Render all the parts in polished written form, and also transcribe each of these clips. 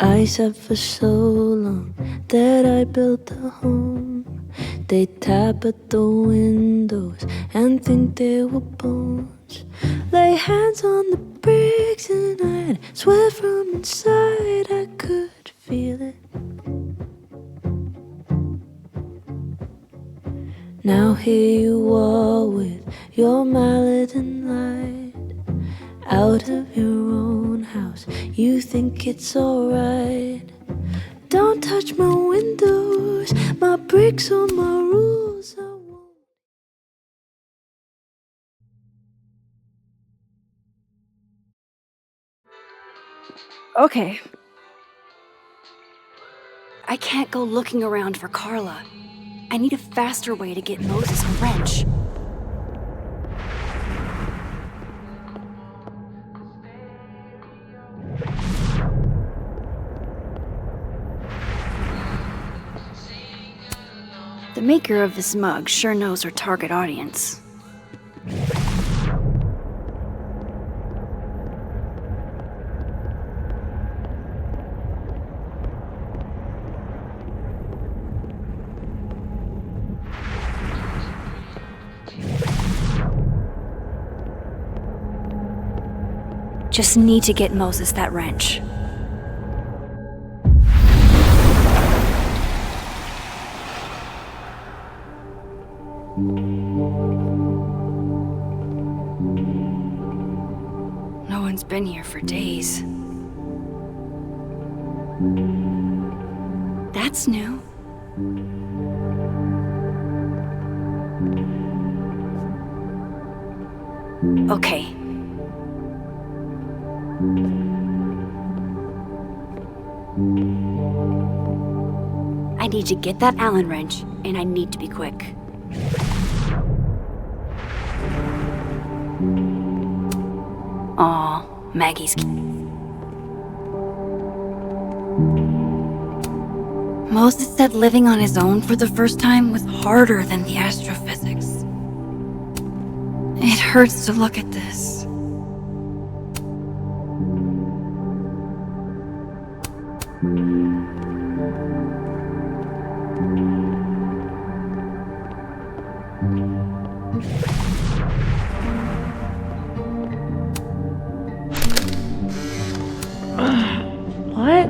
I said for so long that I built a home. They tap at the windows and think they were bones. Lay hands on the bricks and I'd swear from inside I could feel it. Now here you are with your mallet and light, out of your own house, you think it's alright. Don't touch my windows, my bricks or my rules, I won't. Okay. I can't go looking around for Carla. I need a faster way to get Moses a wrench. The maker of this mug sure knows her target audience. Just need to get Moses that wrench. No one's been here for days. That's new. Okay. I need to get that Allen wrench, and I need to be quick. Aw, Maggie's... Moses said living on his own for the first time was harder than the astrophysics. It hurts to look at this. What?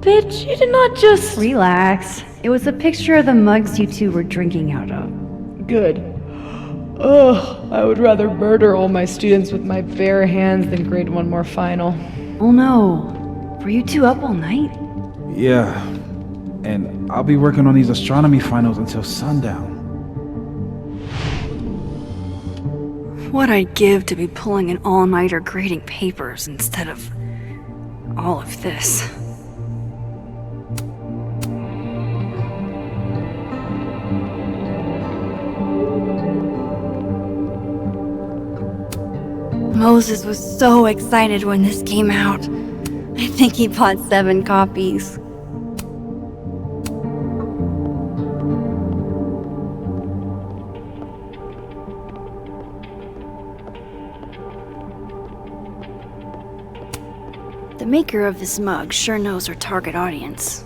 Bitch, you did not just... Relax. It was a picture of the mugs you two were drinking out of. Good. Ugh, I would rather murder all my students with my bare hands than grade one more final. Oh no. Were you two up all night? Yeah, and I'll be working on these astronomy finals until sundown. What I'd give to be pulling an all-nighter grading papers instead of all of this. Moses was so excited when this came out. I think he bought 7 copies. The maker of this mug sure knows her target audience.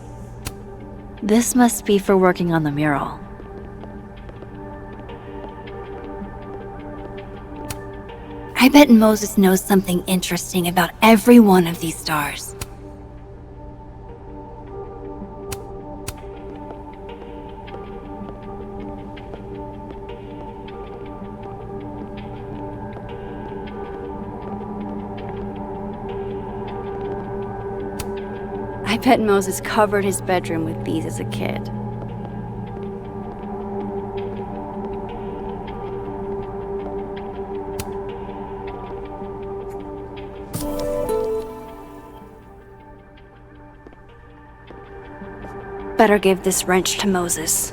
This must be for working on the mural. I bet Moses knows something interesting about every one of these stars. I bet Moses covered his bedroom with these as a kid. Better give this wrench to Moses.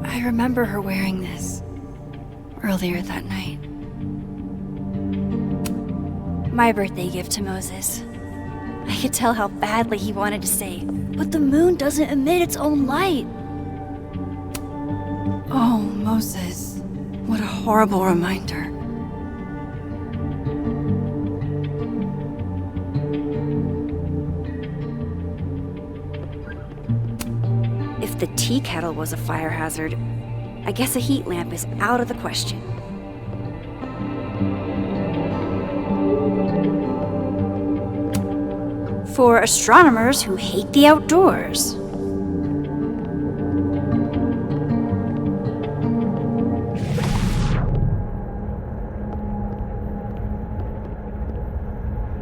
I remember her wearing this earlier that night. My birthday gift to Moses. I could tell how badly he wanted to say, but the moon doesn't emit its own light. Oh, Moses. What a horrible reminder. If the tea kettle was a fire hazard, I guess a heat lamp is out of the question. For astronomers who hate the outdoors.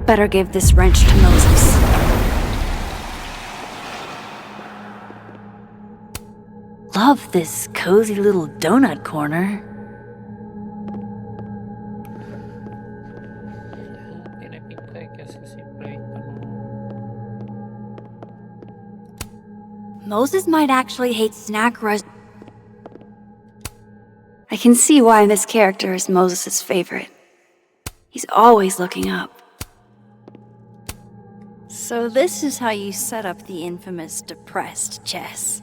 Better give this wrench to Moses. Love this cozy little donut corner. Tiene pinta de que hace siempre ahí, Moses might actually hate snack rush. I can see why this character is Moses' favorite. He's always looking up. So this is how you set up the infamous depressed chess.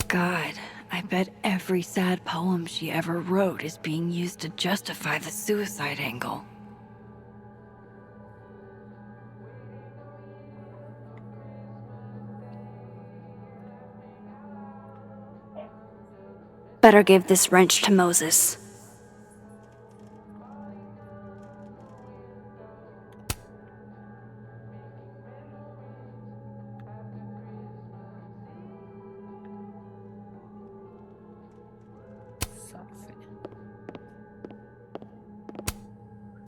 God, I bet every sad poem she ever wrote is being used to justify the suicide angle. Better give this wrench to Moses.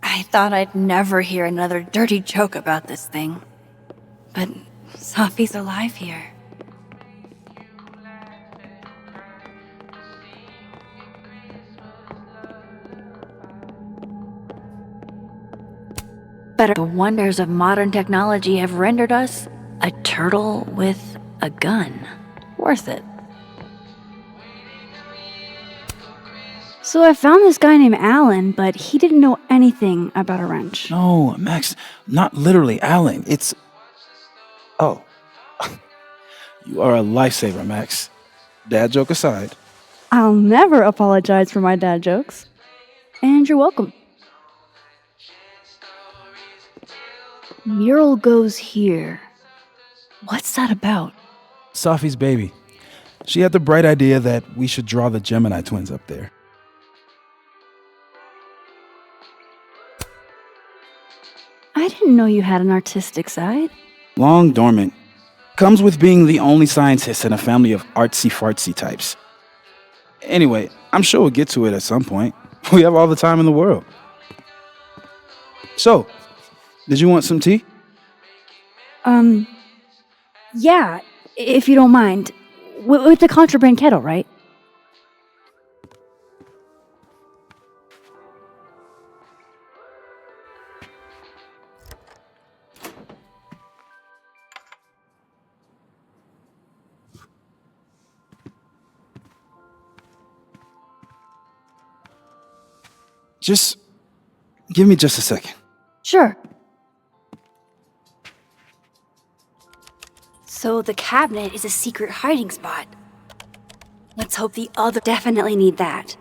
I thought I'd never hear another dirty joke about this thing. But Safi's alive here. Better. The wonders of modern technology have rendered us a turtle with a gun. Worth it. So I found this guy named Alan, but he didn't know anything about a wrench. No, Max, not literally Alan. It's... Oh. You are a lifesaver, Max. Dad joke aside. I'll never apologize for my dad jokes. And you're welcome. Mural goes here. What's that about? Safi's baby. She had the bright idea that we should draw the Gemini twins up there. I didn't know you had an artistic side. Long dormant. Comes with being the only scientist in a family of artsy-fartsy types. Anyway, I'm sure we'll get to it at some point. We have all the time in the world. So, did you want some tea? Yeah, if you don't mind. With the contraband kettle, right? Just give me just a second. Sure. So the cabinet is a secret hiding spot. Let's hope the other definitely need that.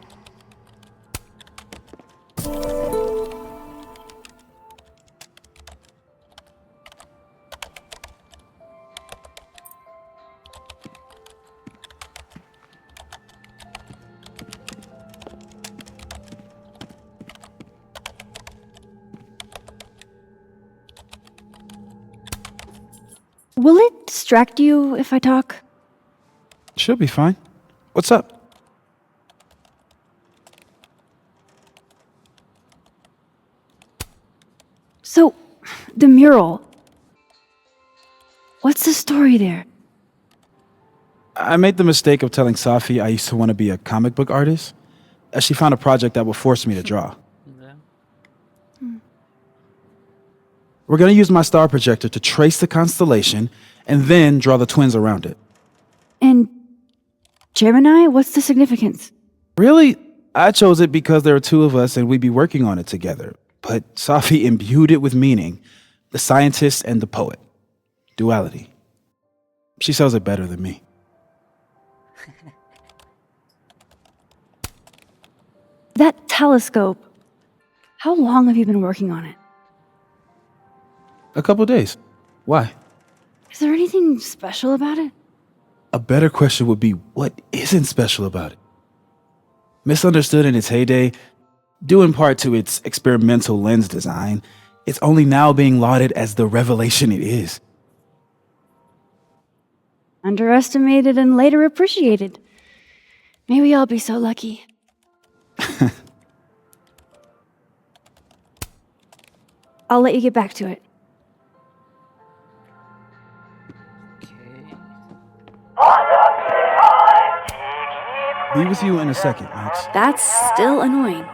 Will it distract you if I talk? She'll be fine. What's up? So, the mural. What's the story there? I made the mistake of telling Safi I used to want to be a comic book artist, as she found a project that would force me to draw. We're going to use my star projector to trace the constellation and then draw the twins around it. And Gemini, what's the significance? Really? I chose it because there are two of us and we'd be working on it together. But Safi imbued it with meaning. The scientist and the poet. Duality. She sells it better than me. That telescope. How long have you been working on it? A couple days. Why? Is there anything special about it? A better question would be, what isn't special about it? Misunderstood in its heyday, due in part to its experimental lens design, it's only now being lauded as the revelation it is. Underestimated and later appreciated. May we all be so lucky. I'll let you get back to it. Be with you in a second, Max. That's still annoying.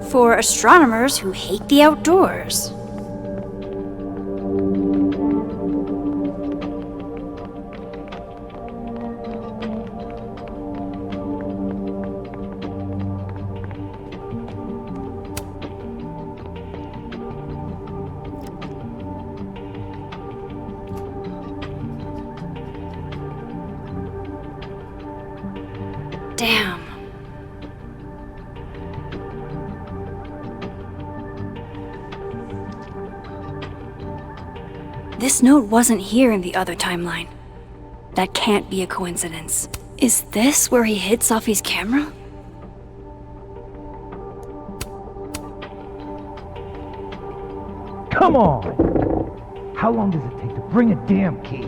For astronomers who hate the outdoors. Damn. This note wasn't here in the other timeline. That can't be a coincidence. Is this where he hid Safi's camera? Come on! How long does it take to bring a damn key?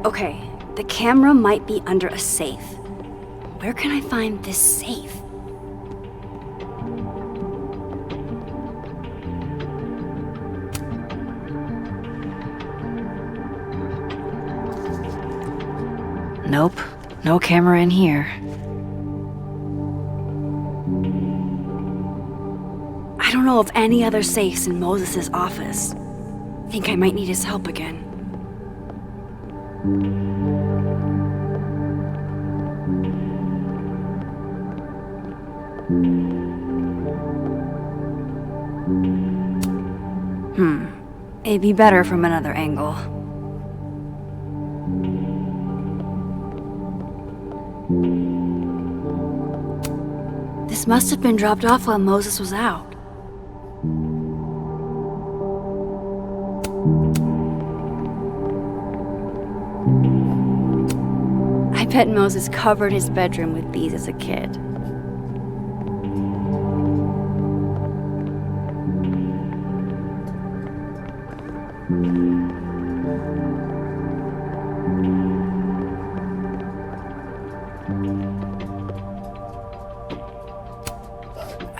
Okay, the camera might be under a safe. Where can I find this safe? Nope, no camera in here. I don't know of any other safes in Moses' office. Think I might need his help again. It'd be better from another angle. This must have been dropped off while Moses was out. I bet Moses covered his bedroom with these as a kid.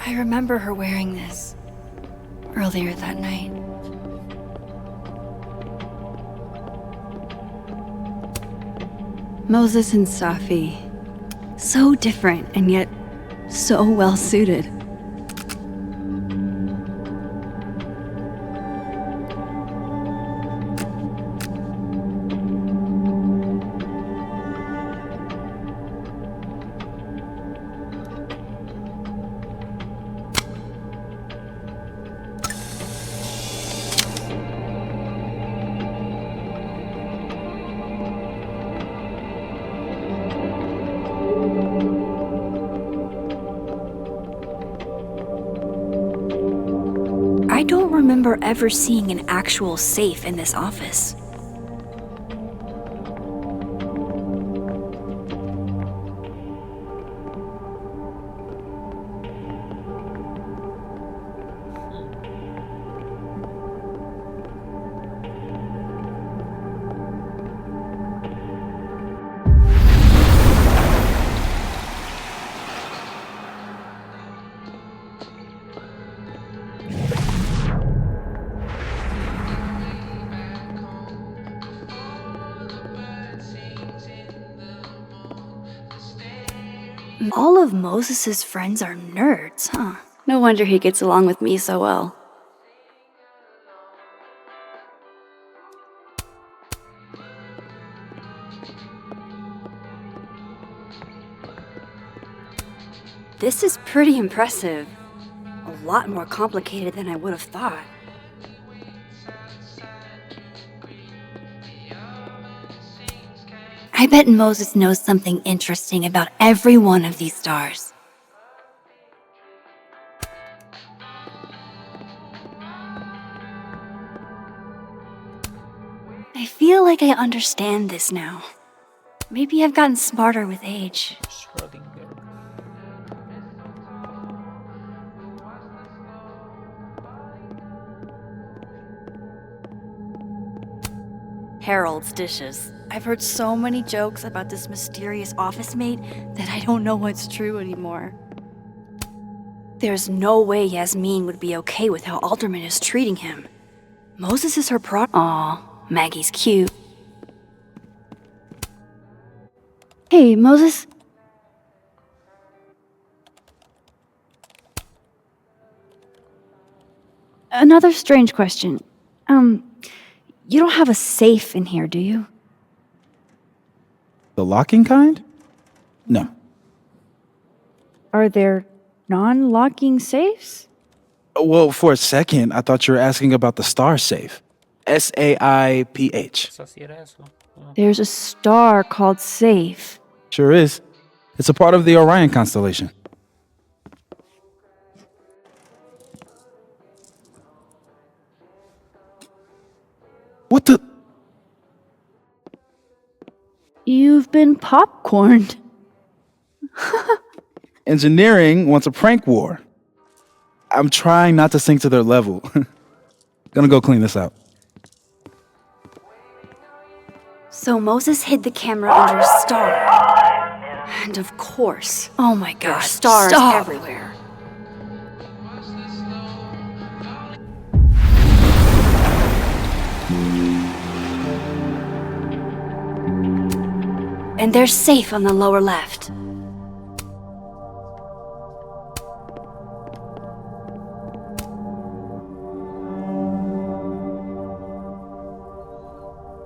I remember her wearing this earlier that night. Moses and Safi. So different and yet so well suited. I don't remember ever seeing an actual safe in this office. All of Moses's friends are nerds, huh? No wonder he gets along with me so well. This is pretty impressive. A lot more complicated than I would have thought. I bet Moses knows something interesting about every one of these stars. I feel like I understand this now. Maybe I've gotten smarter with age. Schrödinger. Harold's dishes. I've heard so many jokes about this mysterious office mate that I don't know what's true anymore. There's no way Yasmin would be okay with how Alderman is treating him. Moses is her Aw, Maggie's cute. Hey, Moses. Another strange question. You don't have a safe in here, do you? The locking kind? No. Are there non-locking safes? Well, for a second, I thought you were asking about the star safe. SAIPH. Quizás sí era eso. Ah, There's a star called Safe. Sure is. It's a part of the Orion constellation. What the? You've been popcorned. Engineering wants a prank war. I'm trying not to sink to their level. Gonna go clean this out. So Moses hid the camera under a star. And of course, oh my gosh, stars everywhere. And they're safe on the lower left.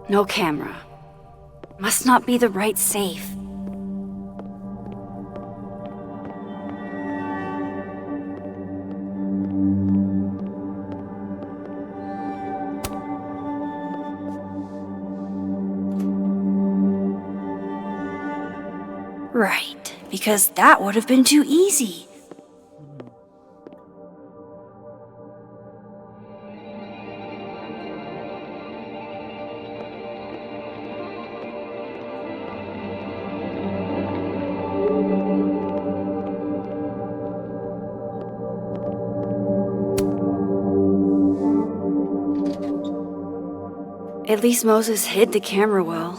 No camera. Must not be the right safe. Right, because that would have been too easy. At least Moses hid the camera well,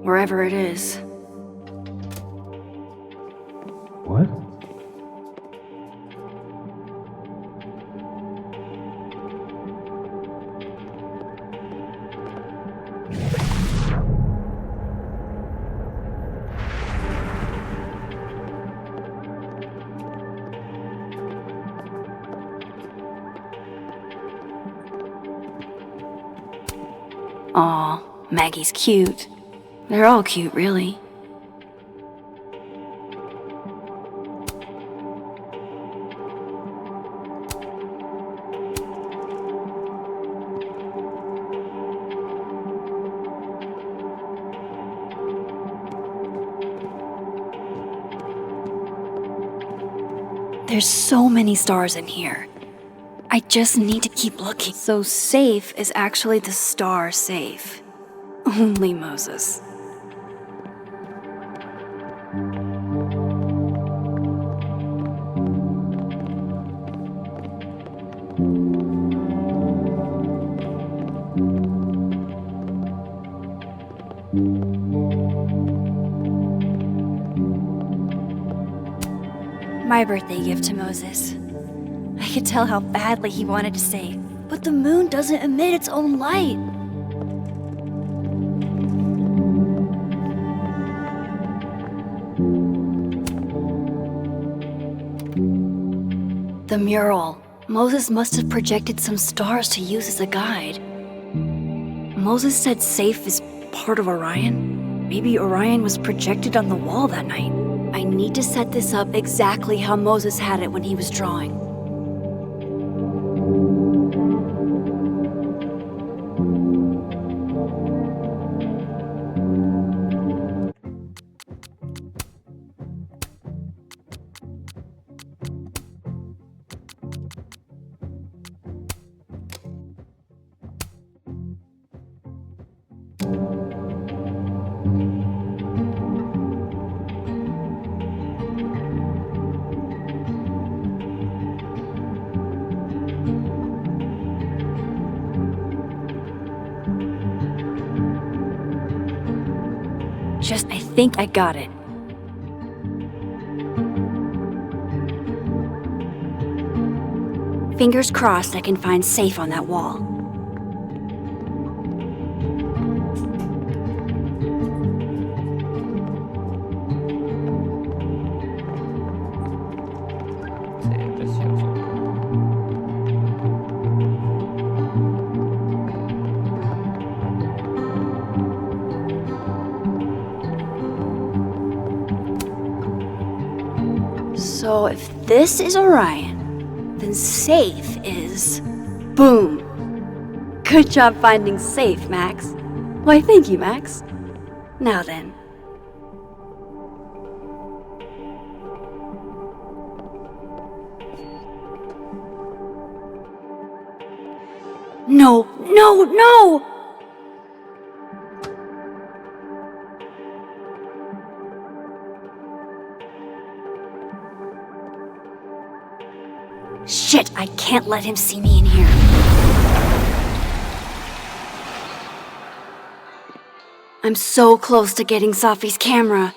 wherever it is. What? Aw, Maggie's cute. They're all cute, really. There's so many stars in here. I just need to keep looking. So safe is actually the star safe. Only Moses. My birthday gift to Moses. I could tell how badly he wanted to say, but the moon doesn't emit its own light. The mural. Moses must have projected some stars to use as a guide. Moses said Safe is part of Orion. Maybe Orion was projected on the wall that night. I need to set this up exactly how Moses had it when he was drawing. I think I got it. Fingers crossed I can find Safe on that wall. Sí, precioso. So if this is Orion, then Safe is... Boom! Good job finding Safe, Max. Why, thank you, Max. Now then. No, no, no! Shit, I can't let him see me in here. I'm so close to getting Safi's camera.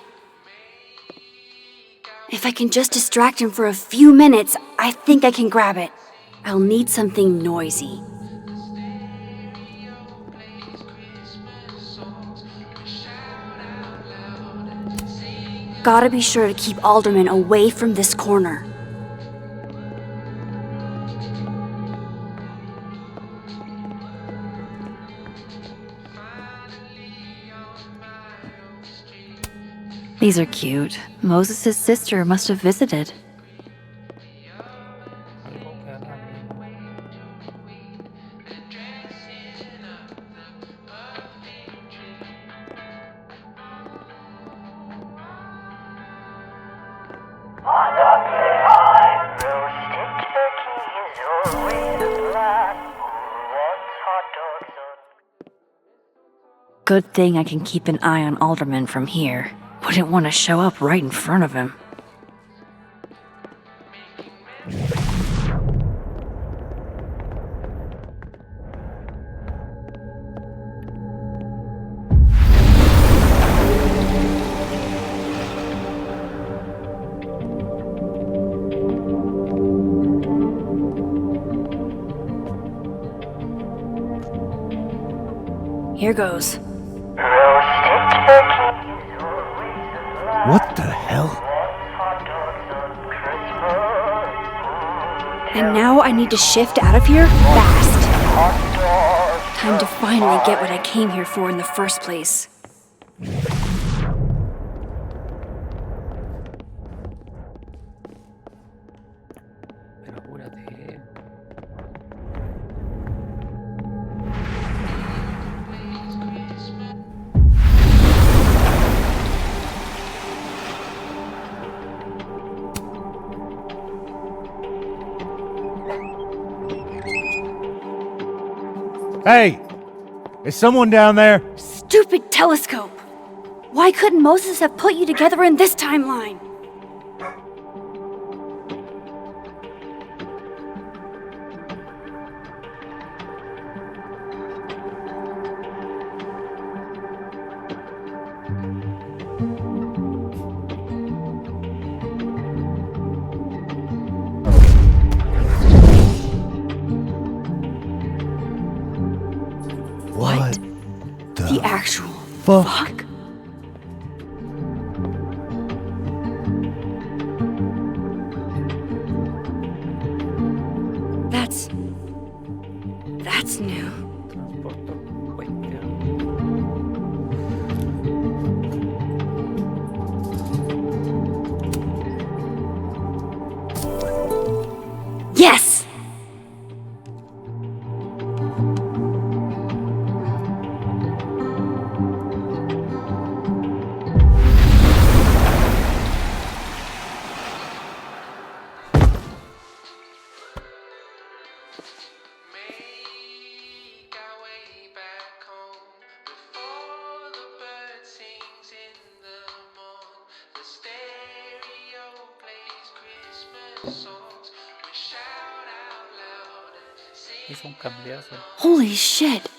If I can just distract him for a few minutes, I think I can grab it. I'll need something noisy. Gotta be sure to keep Alderman away from this corner. These are cute. Moses' sister must have visited. Algo que haga bien. Good thing I can keep an eye on Alderman from here. Wouldn't want to show up right in front of him. Here goes. What the hell? And now I need to shift out of here fast. Time to finally get what I came here for in the first place. Pero apúrate. Hey! Is someone down there? Stupid telescope! Why couldn't Moses have put you together in this timeline? What The actual fuck? fuck? Hizo un cambiazo. Holy shit!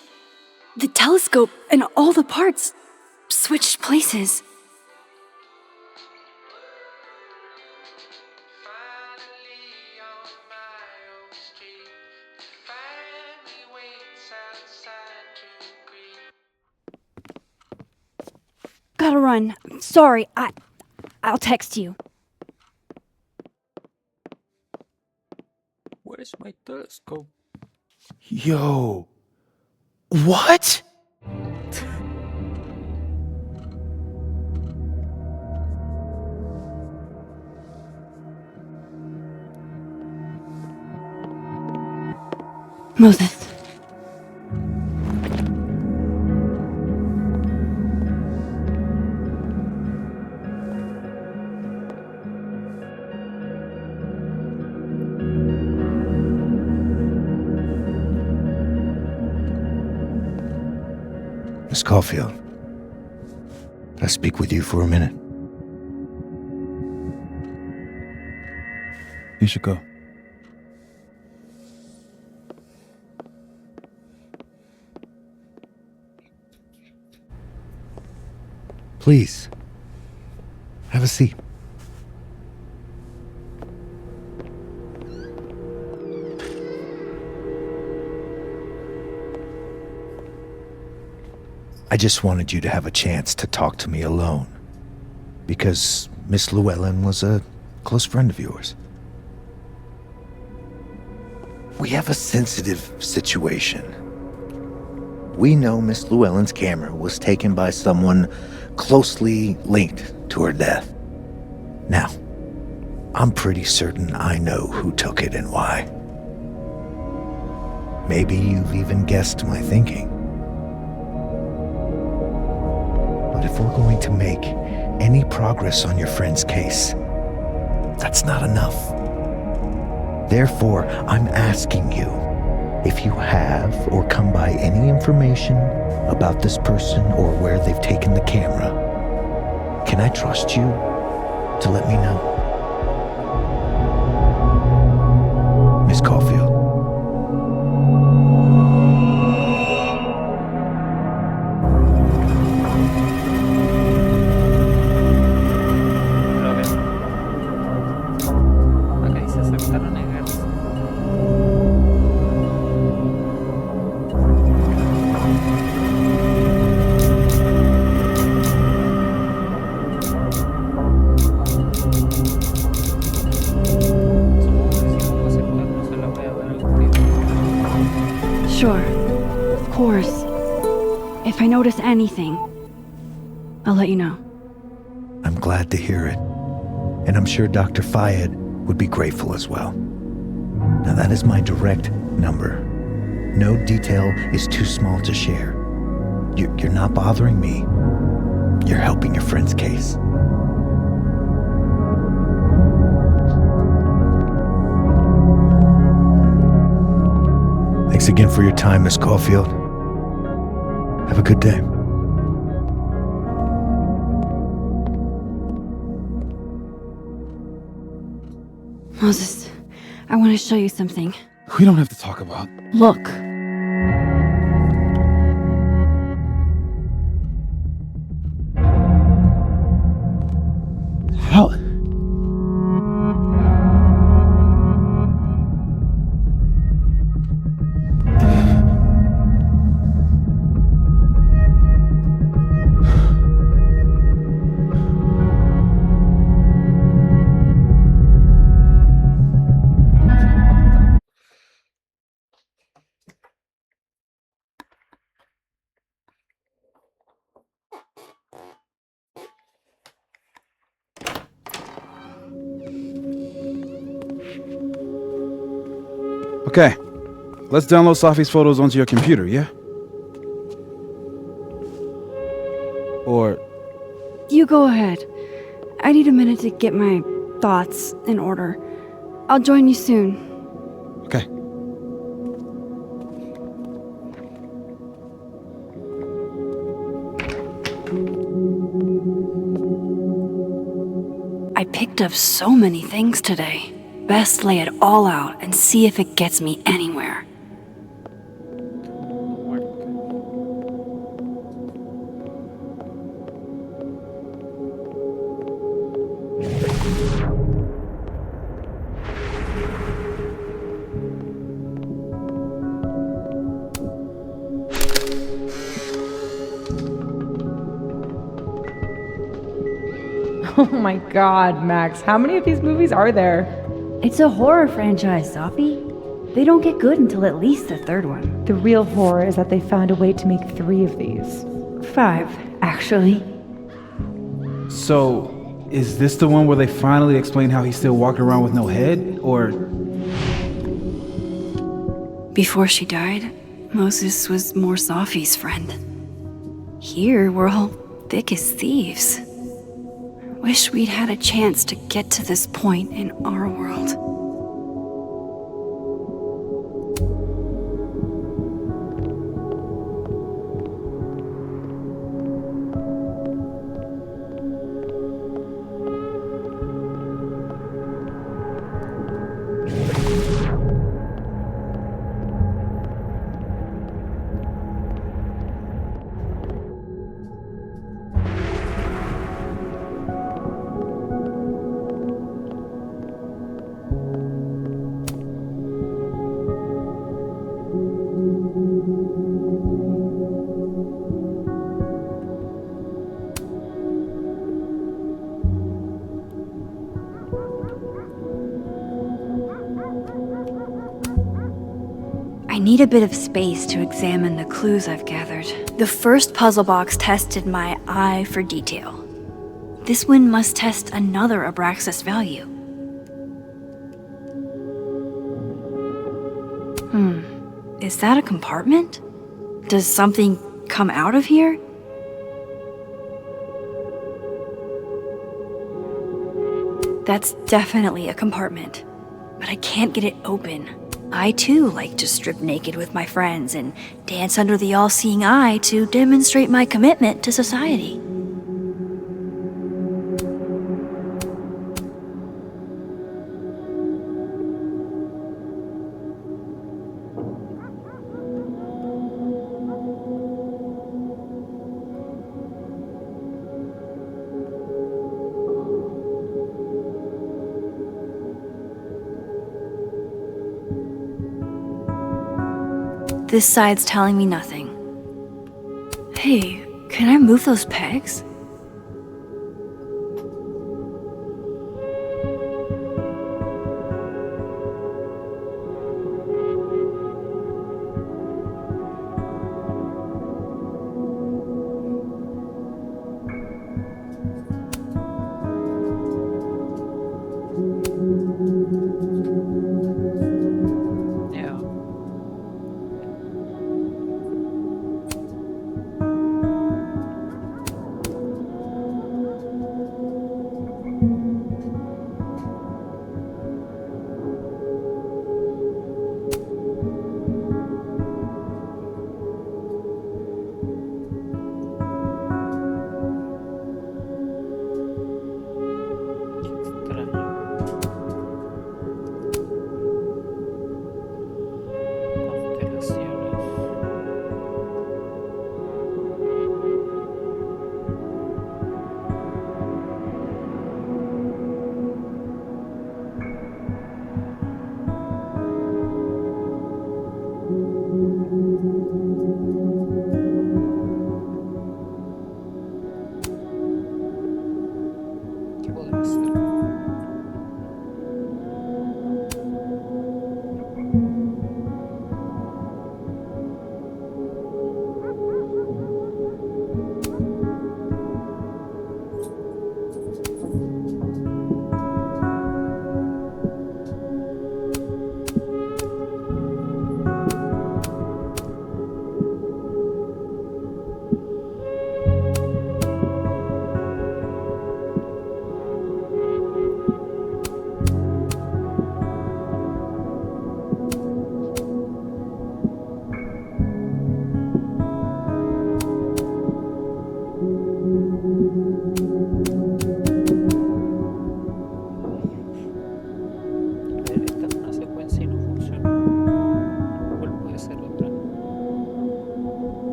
The telescope and all the parts switched places. Gotta run. Sorry, I'll text you. Where is my telescope? Yo. What? Moses. Miss Caulfield, can I speak with you for a minute? You should go. Please, have a seat. I just wanted you to have a chance to talk to me alone, because Miss Llewellyn was a close friend of yours. We have a sensitive situation. We know Miss Llewellyn's camera was taken by someone closely linked to her death. Now, I'm pretty certain I know who took it and why. Maybe you've even guessed my thinking. But if we're going to make any progress on your friend's case, that's not enough. Therefore, I'm asking you if you have or come by any information about this person or where they've taken the camera. Can I trust you to let me know? Miss Caulfield. Lo veo. Acá dice aceptar o negarse. Supongo que si pongo aceptar no se la voy a dar al tiro. Sure. Of course. If I notice anything, I'll let you know. I'm glad to hear it. And I'm sure Dr. Fayed would be grateful as well. Now that is my direct number. No detail is too small to share. You're not bothering me. You're helping your friend's case. Thanks again for your time, Miss Caulfield. Have a good day. Moses, I want to show you something. We don't have to talk about. Look. How? Okay, let's download Safi's photos onto your computer, yeah? Or You go ahead. I need a minute to get my thoughts in order. I'll join you soon. okay. I picked up so many things today. best lay it all out and see if it gets me anywhere. Oh my god, Max, how many of these movies are there? It's a horror franchise, Sophie. They don't get good until at least the third one. The real horror is that they found a way to make 3 of these. 5, actually. So, is this the one where they finally explain how he's still walking around with no head? Or. Before she died, Moses was more Sophie's friend. Here, we're all thick as thieves. Wish we'd had a chance to get to this point in our world. I need a bit of space to examine the clues I've gathered. The first puzzle box tested my eye for detail. This one must test another Abraxas value. Is that a compartment? Does something come out of here? That's definitely a compartment, but I can't get it open. I too like to strip naked with my friends and dance under the all-seeing eye to demonstrate my commitment to society. This side's telling me nothing. Hey, can I move those pegs? Yeah. Extraño. Constelaciones. ¿Qué podrá ser?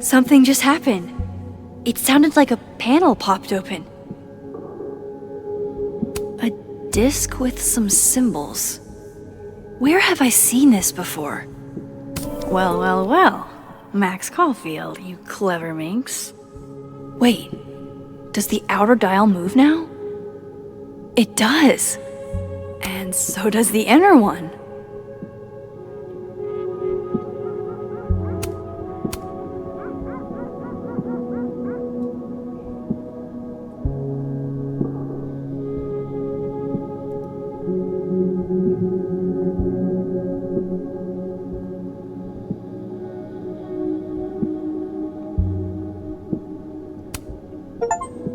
Something just happened. It sounded like a panel popped open. A disc with some symbols. Where have I seen this before? Well, well, well. Max Caulfield, you clever minx. Wait, does the outer dial move now? It does. And so does the inner one.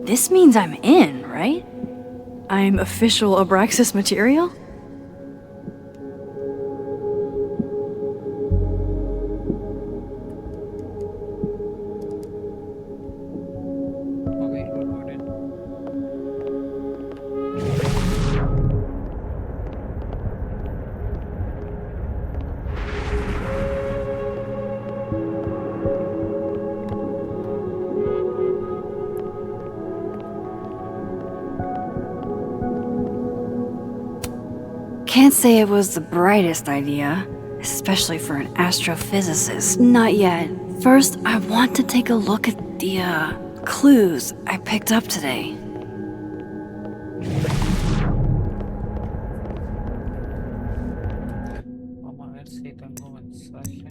This means I'm in, right? I'm official Abraxas material? Okay, got it. Can't say it was the brightest idea, especially for an astrophysicist. Not yet. First, I want to take a look at the, clues I picked up today. Vamos a ver si tengo mensaje.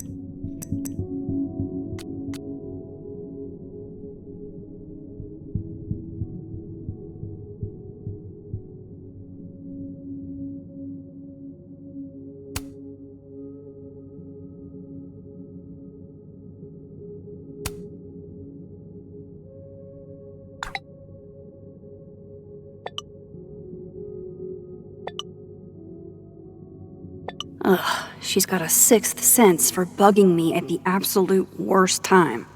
Ugh, she's got a sixth sense for bugging me at the absolute worst time.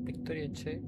Victoria Chase.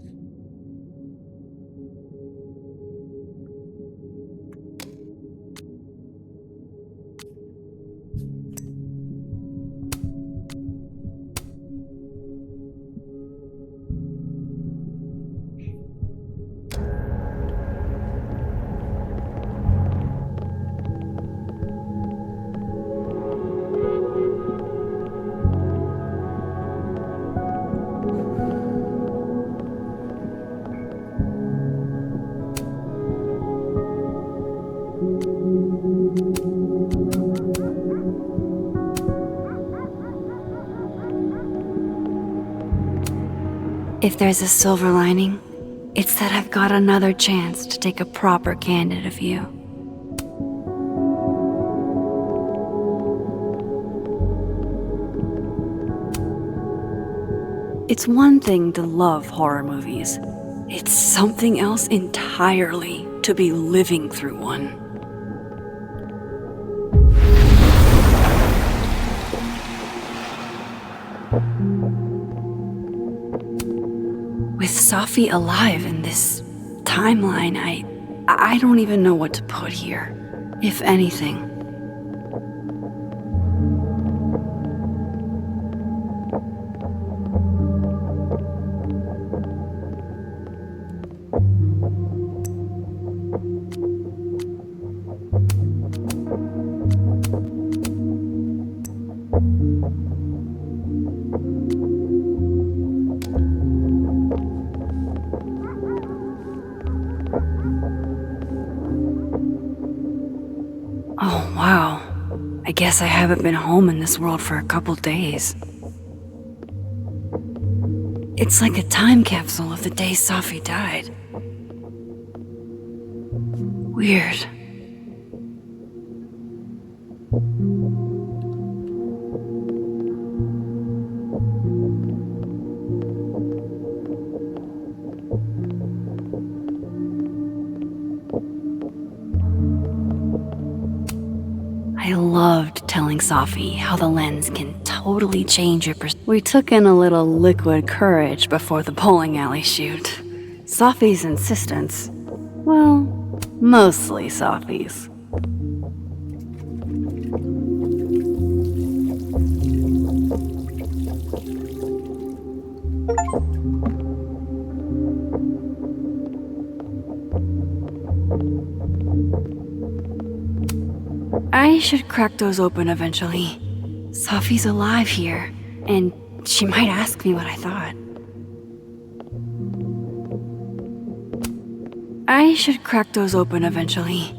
If there's a silver lining, it's that I've got another chance to take a proper candid view. It's one thing to love horror movies. It's something else entirely to be living through one. With Safi alive in this timeline, I don't even know what to put here, if anything. Oh, wow. I guess I haven't been home in this world for a couple days. It's like a time capsule of the day Safi died. Weird. I loved telling Safi how the lens can totally change your perspective. We took in a little liquid courage before the bowling alley shoot. Safi's insistence. Well, mostly Safi's. I should crack those open eventually. Safi's alive here, and she might ask me what I thought. I should crack those open eventually.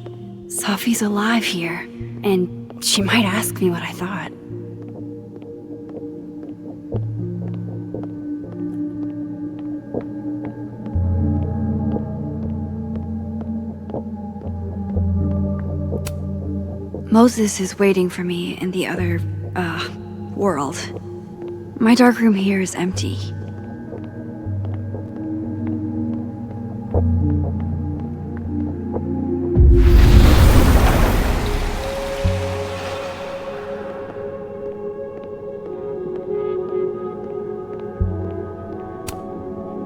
Safi's alive here, and she might ask me what I thought. Moses is waiting for me in the other, world. My darkroom here is empty.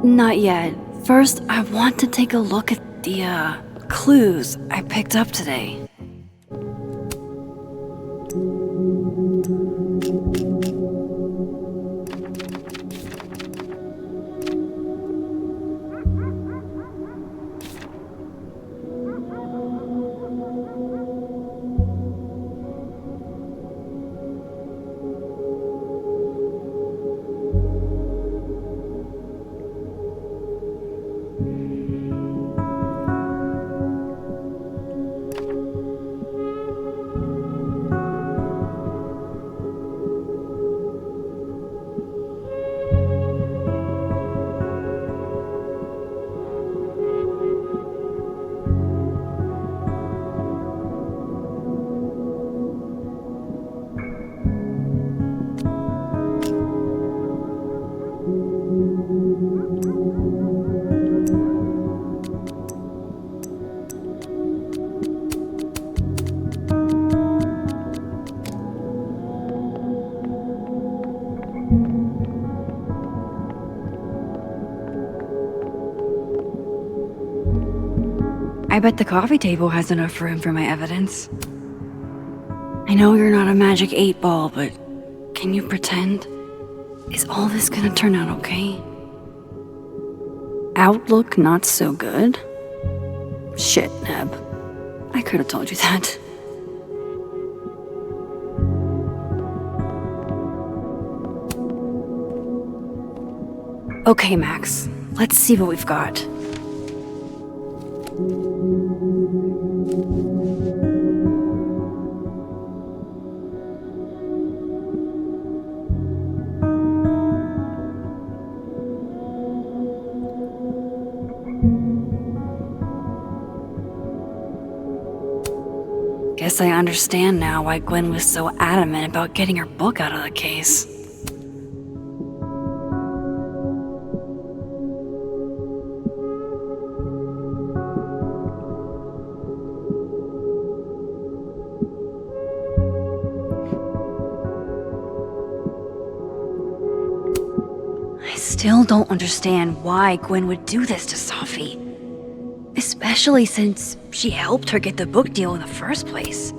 Not yet. First, I want to take a look at the, clues I picked up today. I bet the coffee table has enough room for my evidence. I know you're not a magic 8-ball, but can you pretend? Is all this gonna turn out okay? Outlook not so good? Shit, Neb. I could have told you that. Okay, Max. Let's see what we've got. Guess I understand now why Gwen was so adamant about getting her book out of the case. I still don't understand why Gwen would do this to Safi. Especially since she helped her get the book deal in the first place.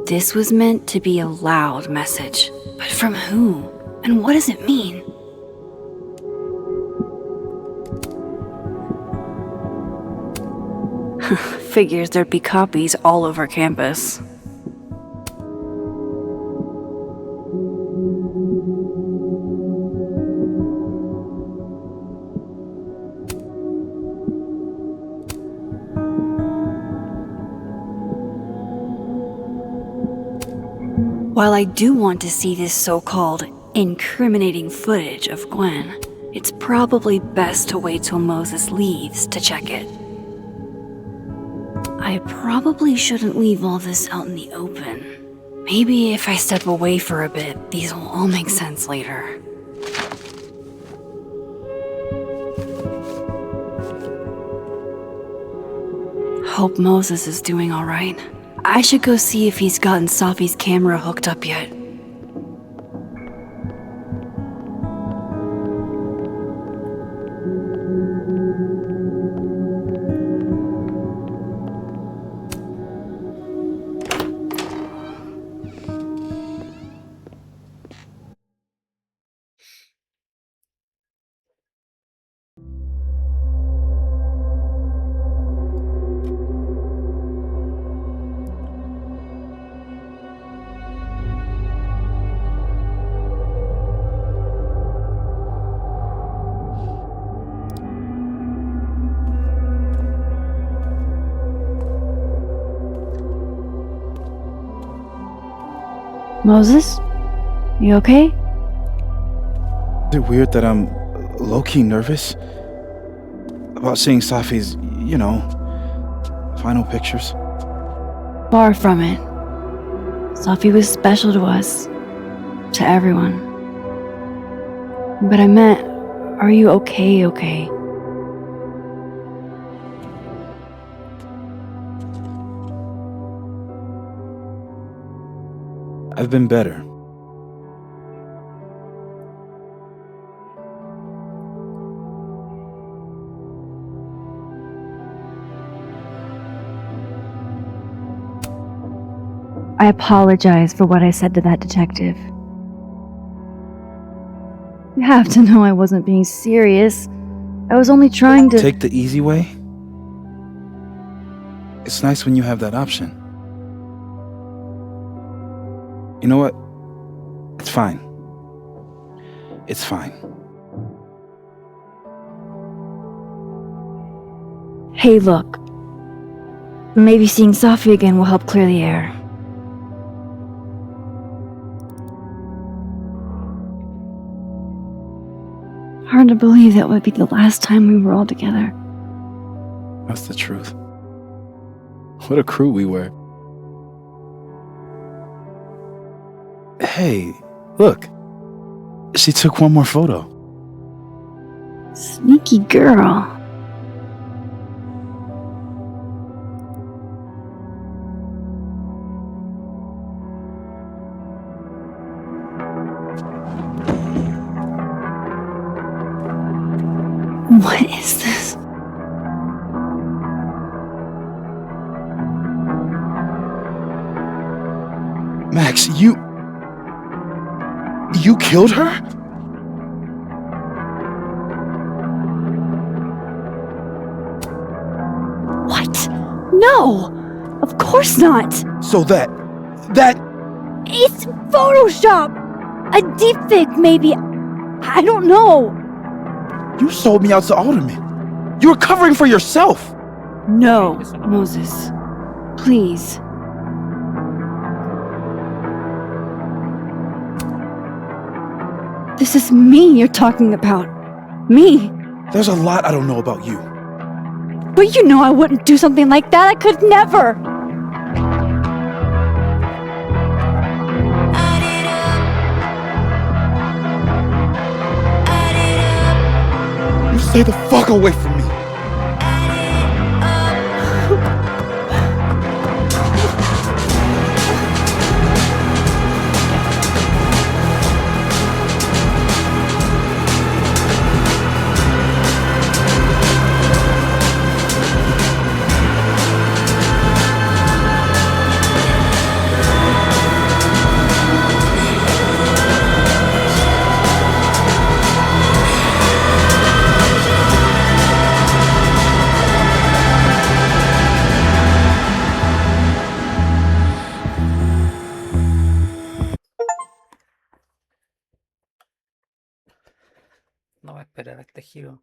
This was meant to be a loud message. But from who? And what does it mean? Figures there'd be copies all over campus. While I do want to see this so-called incriminating footage of Gwen, it's probably best to wait till Moses leaves to check it. I probably shouldn't leave all this out in the open. Maybe if I step away for a bit, these will all make sense later. Hope Moses is doing all right. I should go see if he's gotten Safi's camera hooked up yet. Moses? You okay? Is it weird that I'm low-key nervous about seeing Safi's, final pictures? Far from it. Safi was special to us. To everyone. But I meant, are you okay? I've been better. I apologize for what I said to that detective. You have to know I wasn't being serious. I was only trying to— Take the easy way? It's nice when you have that option. You know what? It's fine. It's fine. Hey, look. Maybe seeing Safi again will help clear the air. Hard to believe that would be the last time we were all together. That's the truth. What a crew we were. Hey, look. She took one more photo. Sneaky girl. What is this? Max, you killed her? What? No! Of course not! So that It's Photoshop! A deepfake, maybe. I don't know. you sold me out to Alderman. You were covering for yourself. No, Moses. Please. This is me you're talking about. Me. There's a lot I don't know about you. But you know I wouldn't do something like that. I could never. You stay the fuck away from me. No va a esperar a este giro.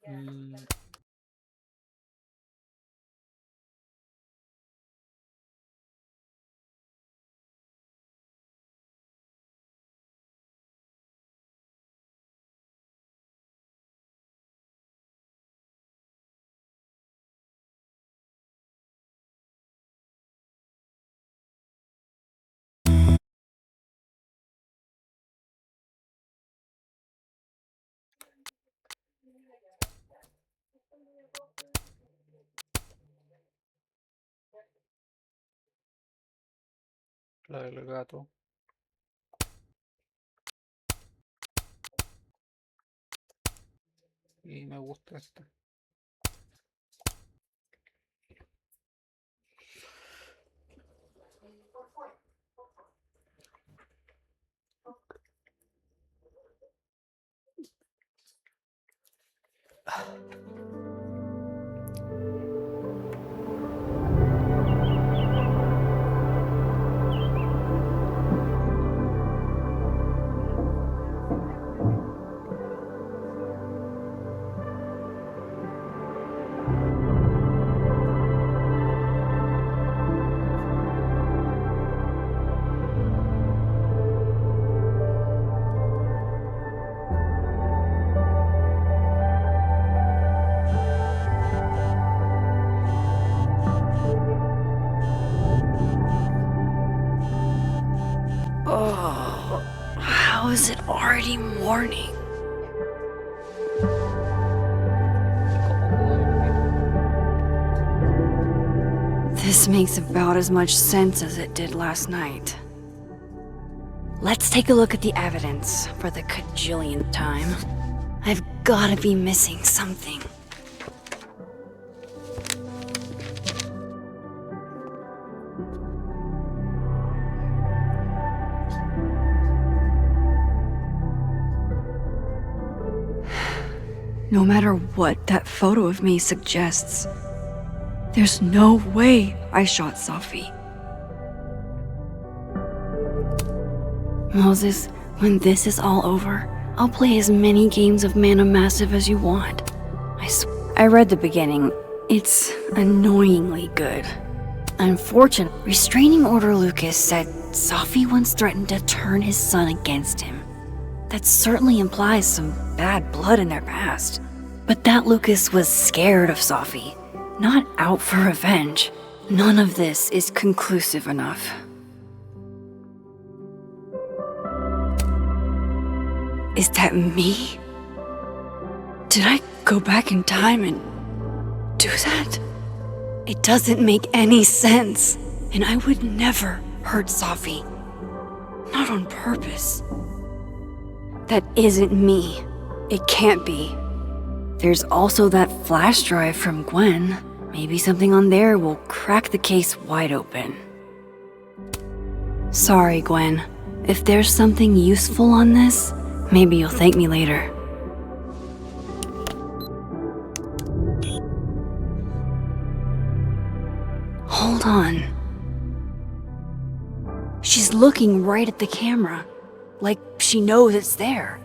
Hmm, la del gato. Y me gusta esta. Oh, how is it already morning? ¿Cómo pudo dormir? This makes about as much sense as it did last night. Let's take a look at the evidence for the cajillionth time. I've gotta be missing something. No matter what that photo of me suggests, there's no way I shot Safi. Moses, when this is all over, I'll play as many games of Mana Massive as you want. I read the beginning. It's annoyingly good. Unfortunately, Restraining Order Lucas said Safi once threatened to turn his son against him. That certainly implies some bad blood in their past. But that Lucas was scared of Safi, not out for revenge. None of this is conclusive enough. Is that me? Did I go back in time and do that? It doesn't make any sense, and I would never hurt Safi. Not on purpose. That isn't me. It can't be. There's also that flash drive from Gwen. Maybe something on there will crack the case wide open. Sorry, Gwen. If there's something useful on this, maybe you'll thank me later. Hold on. She's looking right at the camera, like she knows it's there.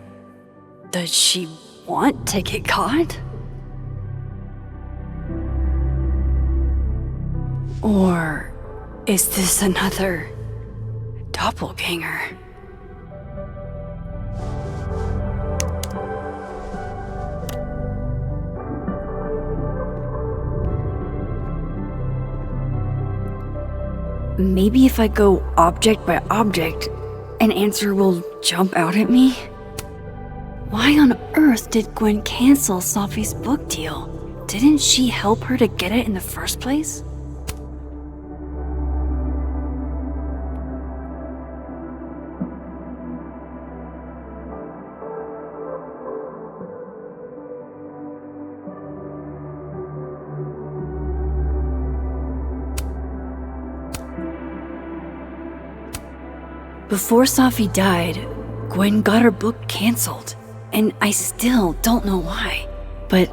Does she want to get caught? Or is this another doppelganger? Maybe if I go object by object, an answer will jump out at me? Why on earth did Gwen cancel Safi's book deal? Didn't she help her to get it in the first place? Before Safi died, Gwen got her book canceled, and I still don't know why. But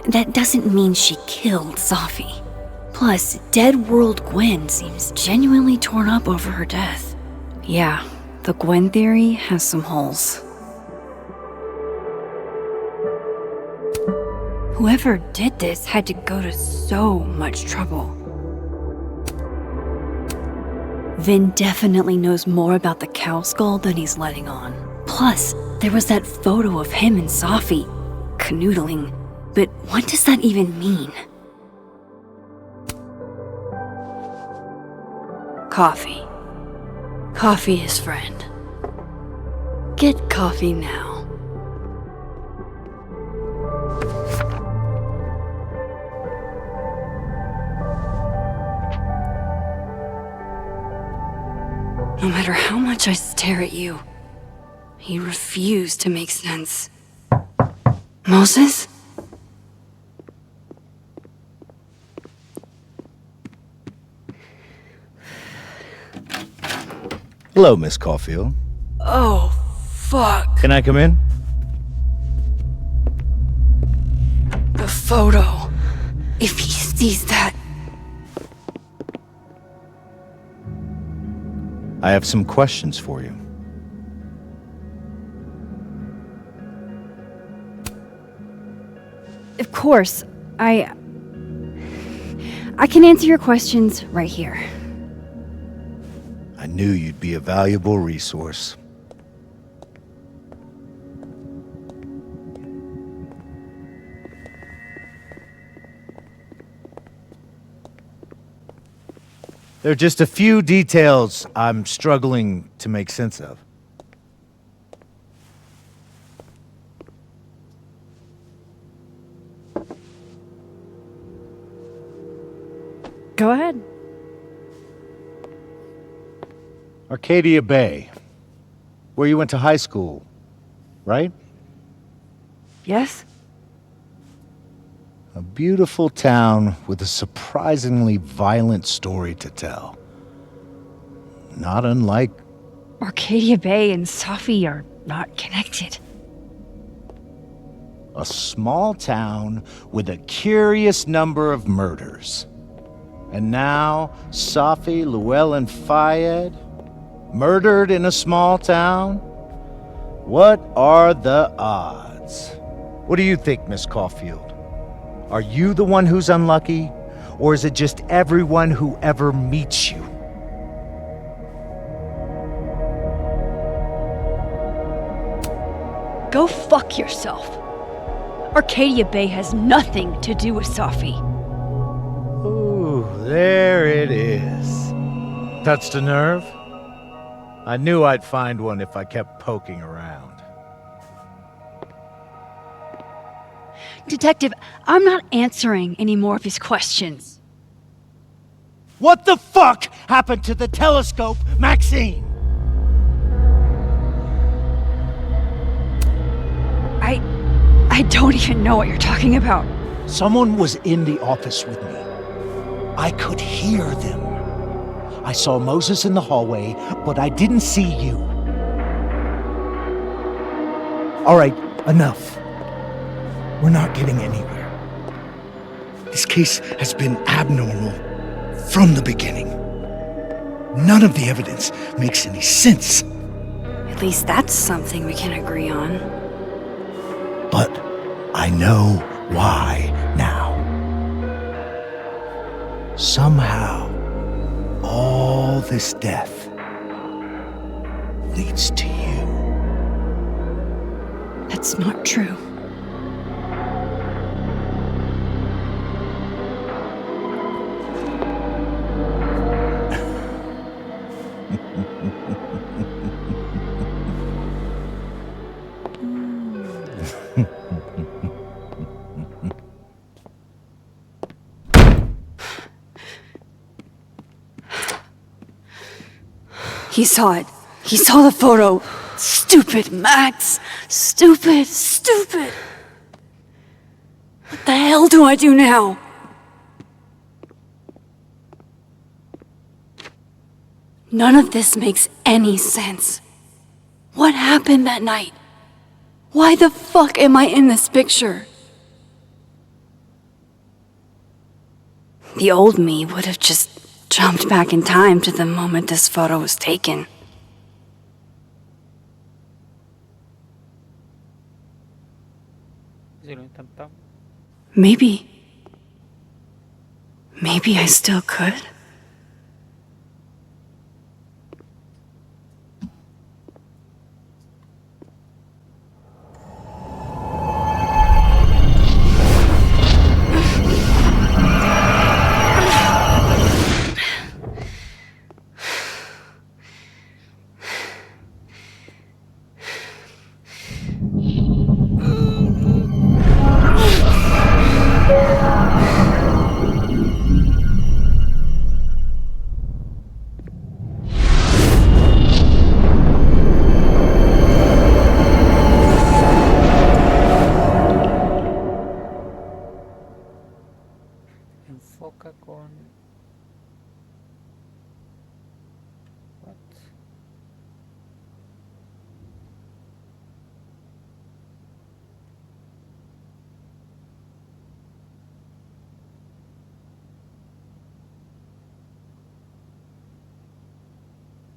that doesn't mean she killed Safi. Plus, Dead World Gwen seems genuinely torn up over her death. Yeah, the Gwen theory has some holes. Whoever did this had to go to so much trouble. Vin definitely knows more about the cow skull than he's letting on. Plus, there was that photo of him and Safi canoodling. But what does that even mean? Coffee. Coffee his friend. Get coffee now. No matter how much I stare at you, you refuse to make sense. Moses? Hello, Miss Caulfield. Oh, fuck. Can I come in? The photo. If he sees that... I have some questions for you. Of course, I can answer your questions right here. I knew you'd be a valuable resource. There are just a few details I'm struggling to make sense of. Go ahead. Arcadia Bay, where you went to high school, right? Yes? A beautiful town with a surprisingly violent story to tell. Not unlike... Arcadia Bay and Safi are not connected. a small town with a curious number of murders. And now, Safi, Llewellyn Fayed, murdered in a small town? What are the odds? What do you think, Miss Caulfield? Are you the one who's unlucky, or is it just everyone who ever meets you? Go fuck yourself. Arcadia Bay has nothing to do with Safi. Ooh, there it is. Touched a nerve? I knew I'd find one if I kept poking around. Detective, I'm not answering any more of his questions. What the fuck happened to the telescope, Maxine? I don't even know what you're talking about. Someone was in the office with me. I could hear them. I saw Moses in the hallway, but I didn't see you. All right, enough. We're not getting anywhere. This case has been abnormal from the beginning. None of the evidence makes any sense. At least that's something we can agree on. But I know why now. Somehow, all this death leads to you. That's not true. He saw it. He saw the photo. Stupid Max. Stupid, stupid. What the hell do I do now? None of this makes any sense. What happened that night? Why the fuck am I in this picture? The old me would have just jumped back in time to the moment this photo was taken. Sino yung tam-tam? Maybe I still could. Enfoca con... What?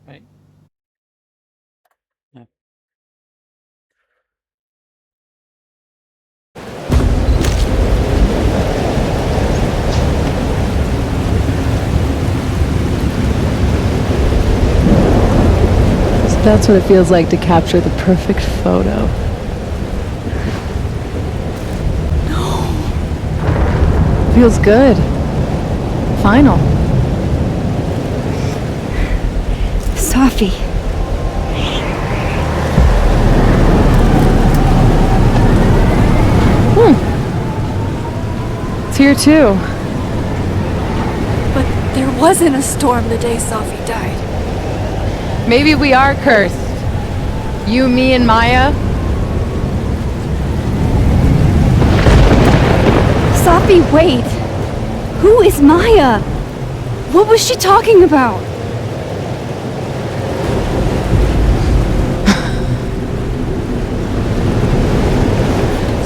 Ay. Ah. So that's what it feels like to capture the perfect photo. No. Feels good. Final. Sophie. It's here too. But there wasn't a storm the day Sophie died. Maybe we are cursed. You, me, and Maya. Sophie, wait! Who is Maya? What was she talking about?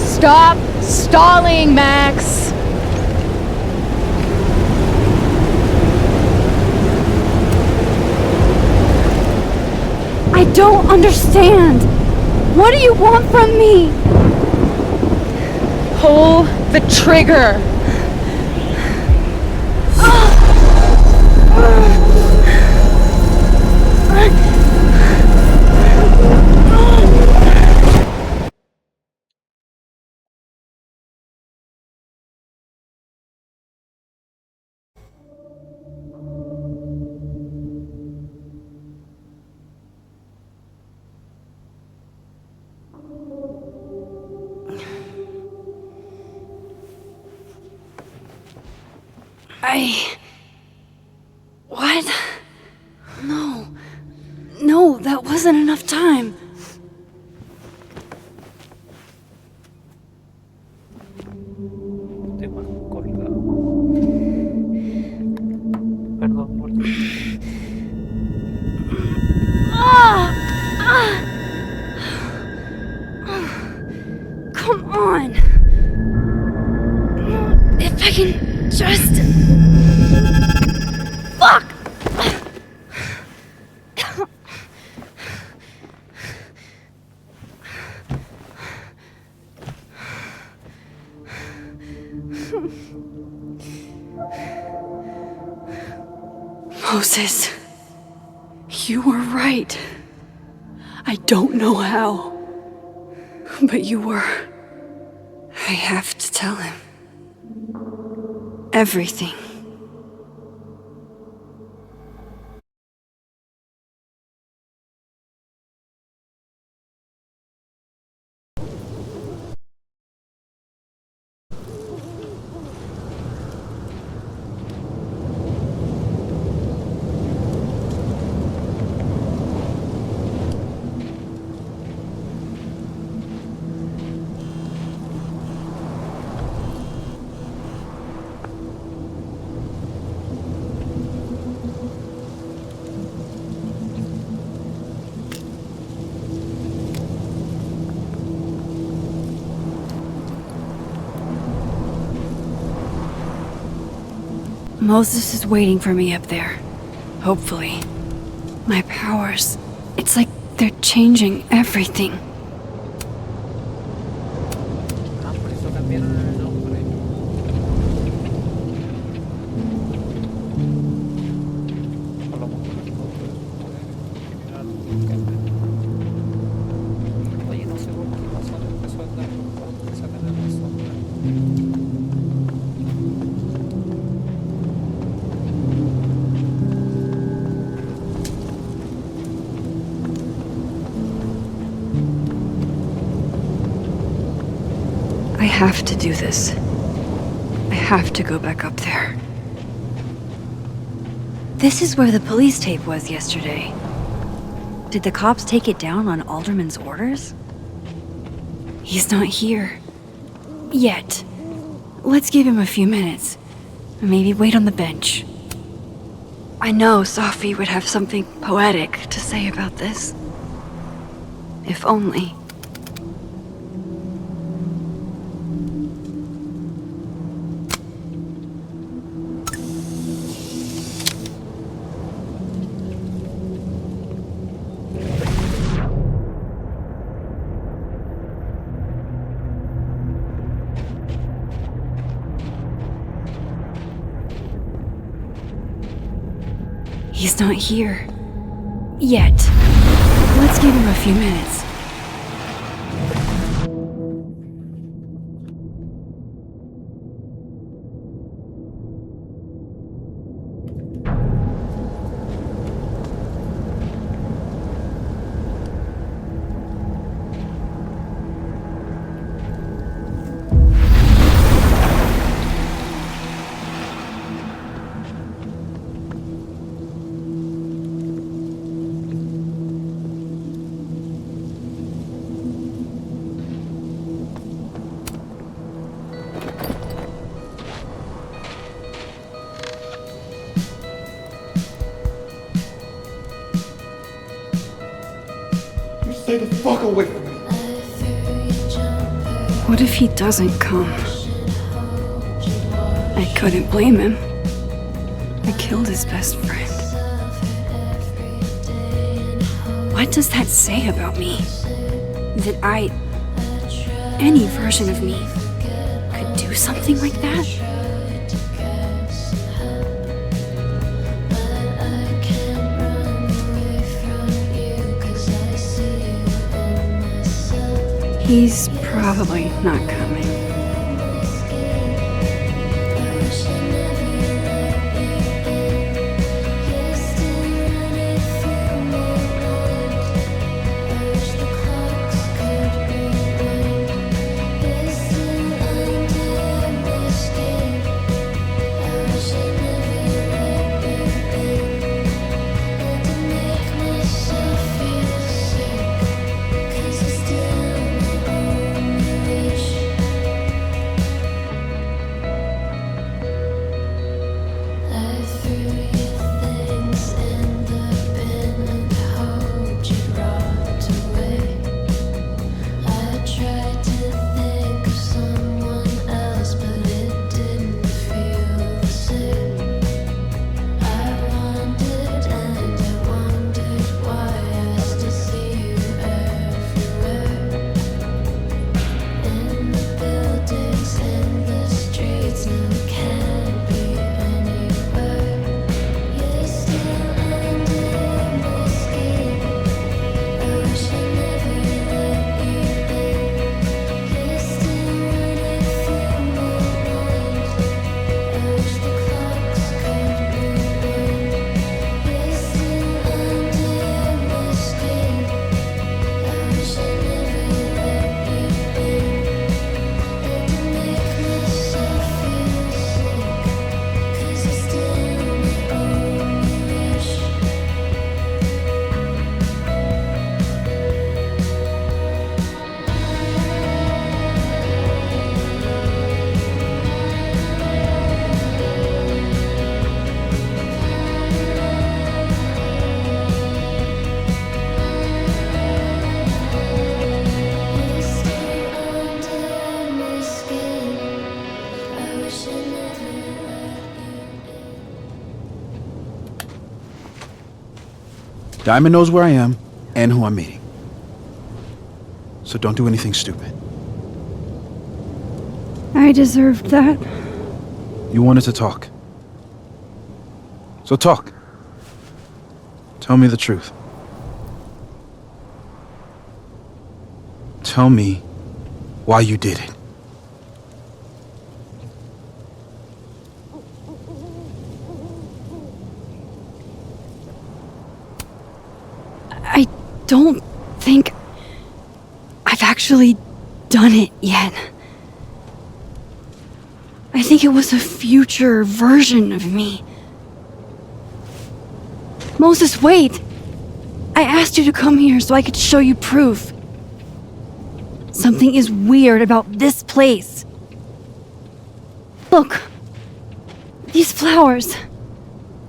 Stop stalling, Max! I don't understand! What do you want from me? Pull the trigger! What? No. No, that wasn't enough time. Tema colgado. Perdón por... Come on. If I can just... Fuck! Moses, you were right. I don't know how, but you were. I have to tell him. Everything. Moses is waiting for me up there. Hopefully. My powers. It's like they're changing everything. Ah, por eso cambiaron el nombre. kalau mau pergi mobil ya, kan. Oye, no sé por qué pasó, empezó a andar por esa tener razón. I have to do this. I have to go back up there. This is where the police tape was yesterday. Did the cops take it down on Alderman's orders? He's not here. Yet. Let's give him a few minutes. Maybe wait on the bench. I know Sophie would have something poetic to say about this. If only. He's not here. Yet. Let's give him a few minutes. Stay the fuck away from me. What if he doesn't come? I couldn't blame him. I killed his best friend. What does that say about me? That any version of me, could do something like that? He's probably not coming. Diamond knows where I am and who I'm meeting. So don't do anything stupid. I deserved that. You wanted to talk. So talk. Tell me the truth. Tell me why you did it. I don't think I've actually done it yet. I think it was a future version of me. Moses, wait! I asked you to come here so I could show you proof. Something is weird about this place. Look. These flowers.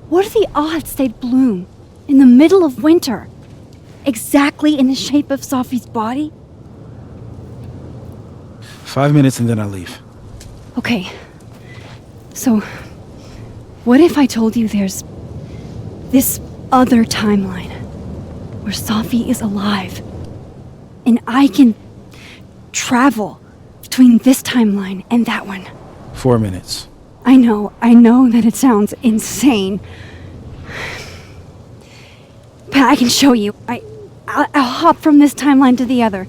What are the odds they'd bloom in the middle of winter? Exactly in the shape of Sophie's body? 5 minutes and then I'll leave. Okay. So, what if I told you there's this other timeline where Sophie is alive and I can travel between this timeline and that one? 4 minutes. I know that it sounds insane. But I can show you. I'll hop from this timeline to the other.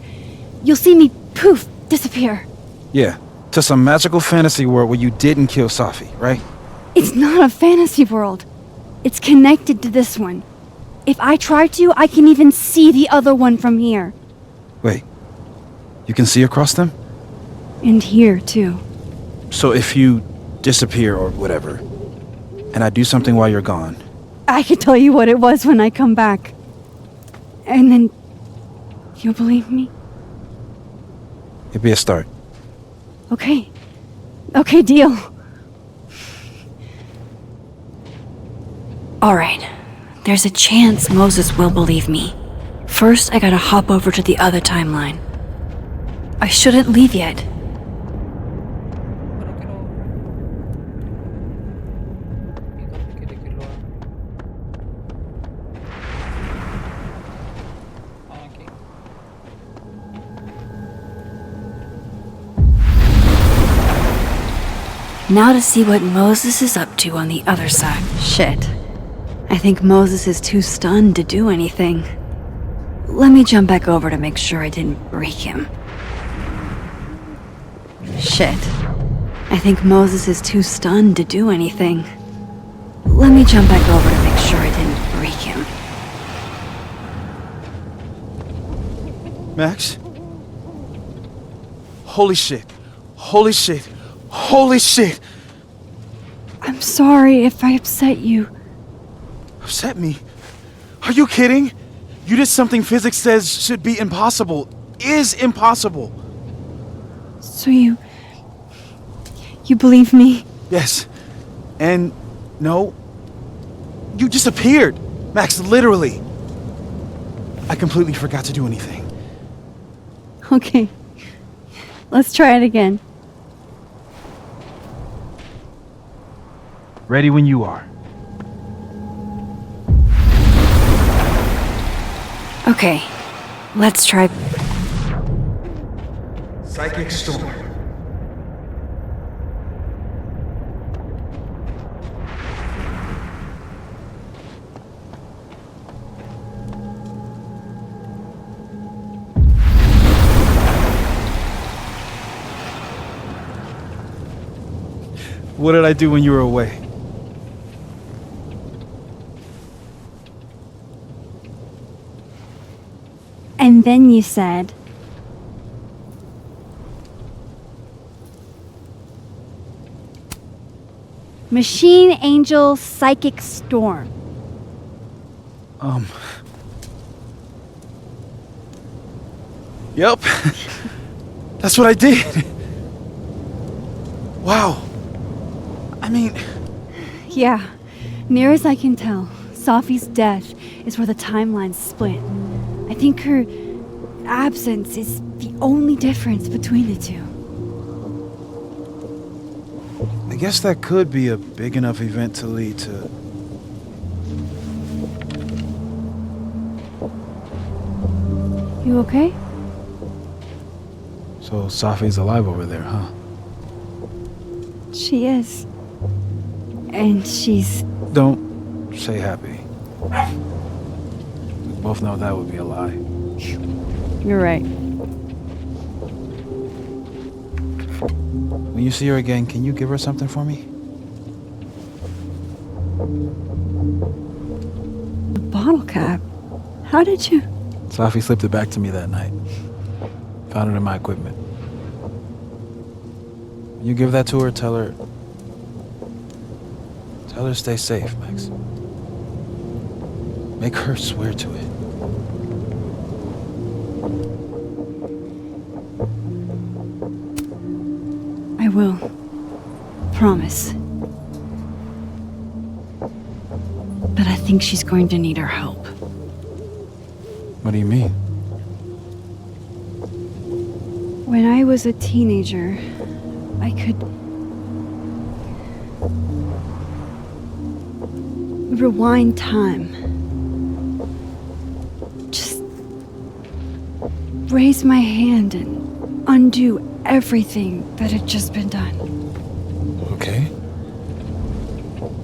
You'll see me, poof, disappear. Yeah, to some magical fantasy world where you didn't kill Safi, right? It's not a fantasy world. It's connected to this one. If I try to, I can even see the other one from here. Wait, you can see across them? And here, too. So if you disappear or whatever, and I do something while you're gone, I can tell you what it was when I come back. And then you'll believe me? it'd be a start. Okay. Okay, deal. Alright, there's a chance Moses will believe me. First, I gotta hop over to the other timeline. I shouldn't leave yet. Pero quiero... Aquí. Now to see what Moses is up to on the other side. Shit. I think Moses is too stunned to do anything. Let me jump back over to make sure I didn't break him. Shit. I think Moses is too stunned to do anything. Let me jump back over to make sure I didn't break him. Max? Holy shit. Holy shit. Holy shit! I'm sorry if I upset you. Upset me? Are you kidding? You did something physics says should be impossible. Is impossible. So you believe me? Yes. And no. You disappeared. Max, literally. I completely forgot to do anything. Okay. Let's try it again. Ready when you are. Okay, let's try. Psychic storm. What did I do when you were away? And then you said, Machine Angel Psychic Storm. Yep. That's what I did. Wow. I mean... Yeah, near as I can tell, Sophie's death is where the timelines split. I think her absence is the only difference between the two. I guess that could be a big enough event to lead to... You okay? So Safi's alive over there, huh? She is. And she's... Don't say happy. Both know that would be a lie. You're right. When you see her again, can you give her something for me? The bottle cap. How did you? Safi slipped it back to me that night. Found it in my equipment. When you give that to her, tell her stay safe, Max. Make her swear to it. I will. Promise. But I think she's going to need our help. What do you mean? When I was a teenager, I could rewind time. Just raise my hand and undo everything that had just been done. Okay.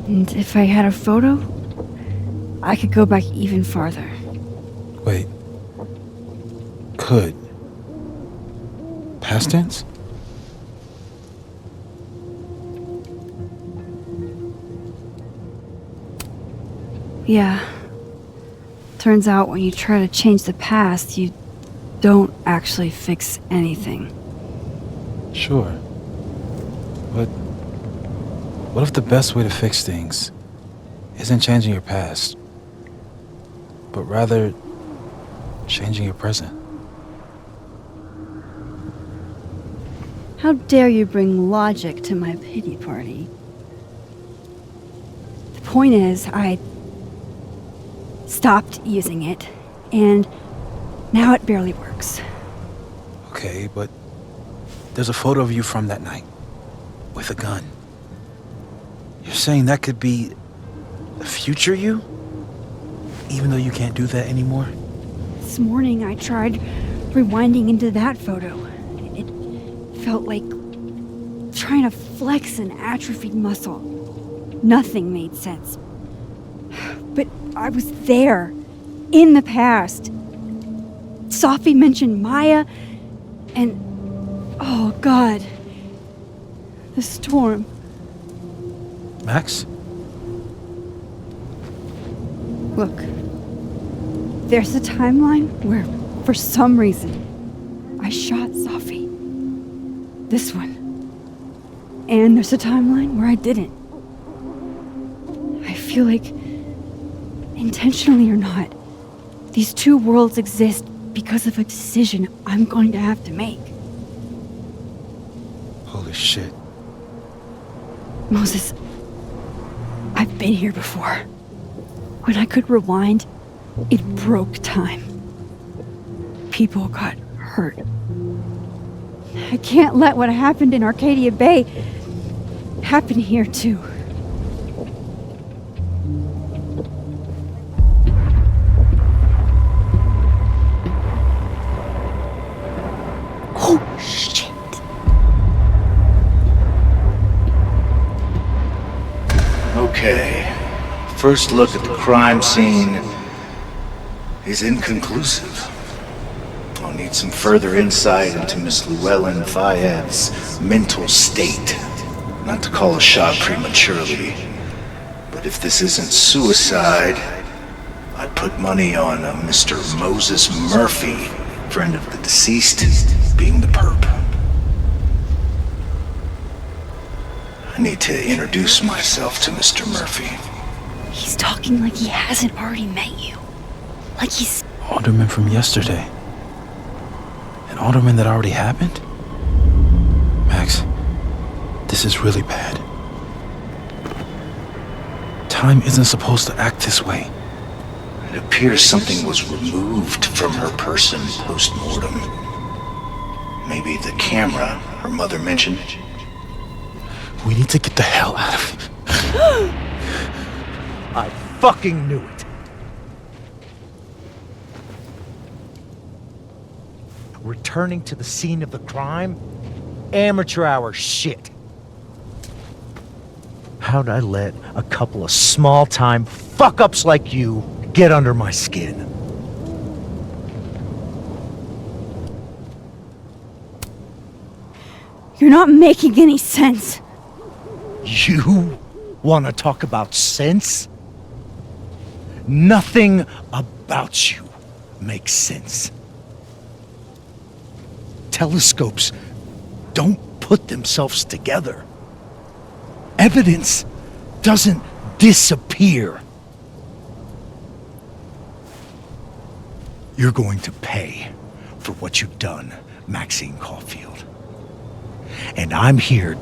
And if I had a photo, I could go back even farther. Wait. Could. Past tense? Yeah. Turns out when you try to change the past, you don't actually fix anything. Sure. But what if the best way to fix things isn't changing your past, but rather changing your present? How dare you bring logic to my pity party? The point is, I stopped using it, and now it barely works. Okay, but there's a photo of you from that night with a gun. You're saying that could be the future you? Even though you can't do that anymore? This morning I tried rewinding into that photo. It felt like trying to flex an atrophied muscle. Nothing made sense. But I was there, in the past. Sophie mentioned Maya, and oh God, the storm. Max? Look, there's a timeline where, for some reason, I shot Sophie. This one. And there's a timeline where I didn't. I feel like, intentionally or not, these two worlds exist because of a decision I'm going to have to make. Holy shit. Moses, I've been here before. When I could rewind, it broke time. People got hurt. I can't let what happened in Arcadia Bay happen here too. Oh, shit. Okay. First look at the crime scene is inconclusive. I'll need some further insight into Miss Llewellyn Fayette's mental state. Not to call a shot prematurely, but if this isn't suicide, I'd put money on a Mr. Moses Murphy, friend of the deceased, being the perp. I need to introduce myself to Mr. Murphy. He's talking like he hasn't already met you. Like he's... Alderman from yesterday. An alderman that already happened? Max, this is really bad. Time isn't supposed to act this way. It appears something was removed from her person post-mortem. Maybe the camera her mother mentioned. We need to get the hell out of here. I fucking knew it. Returning to the scene of the crime? Amateur hour shit. How'd I let a couple of small-time fuck-ups like you get under my skin? You're not making any sense. You want to talk about sense? Nothing about you makes sense. Telescopes don't put themselves together. Evidence doesn't disappear. You're going to pay for what you've done, Maxine Caulfield. And I'm here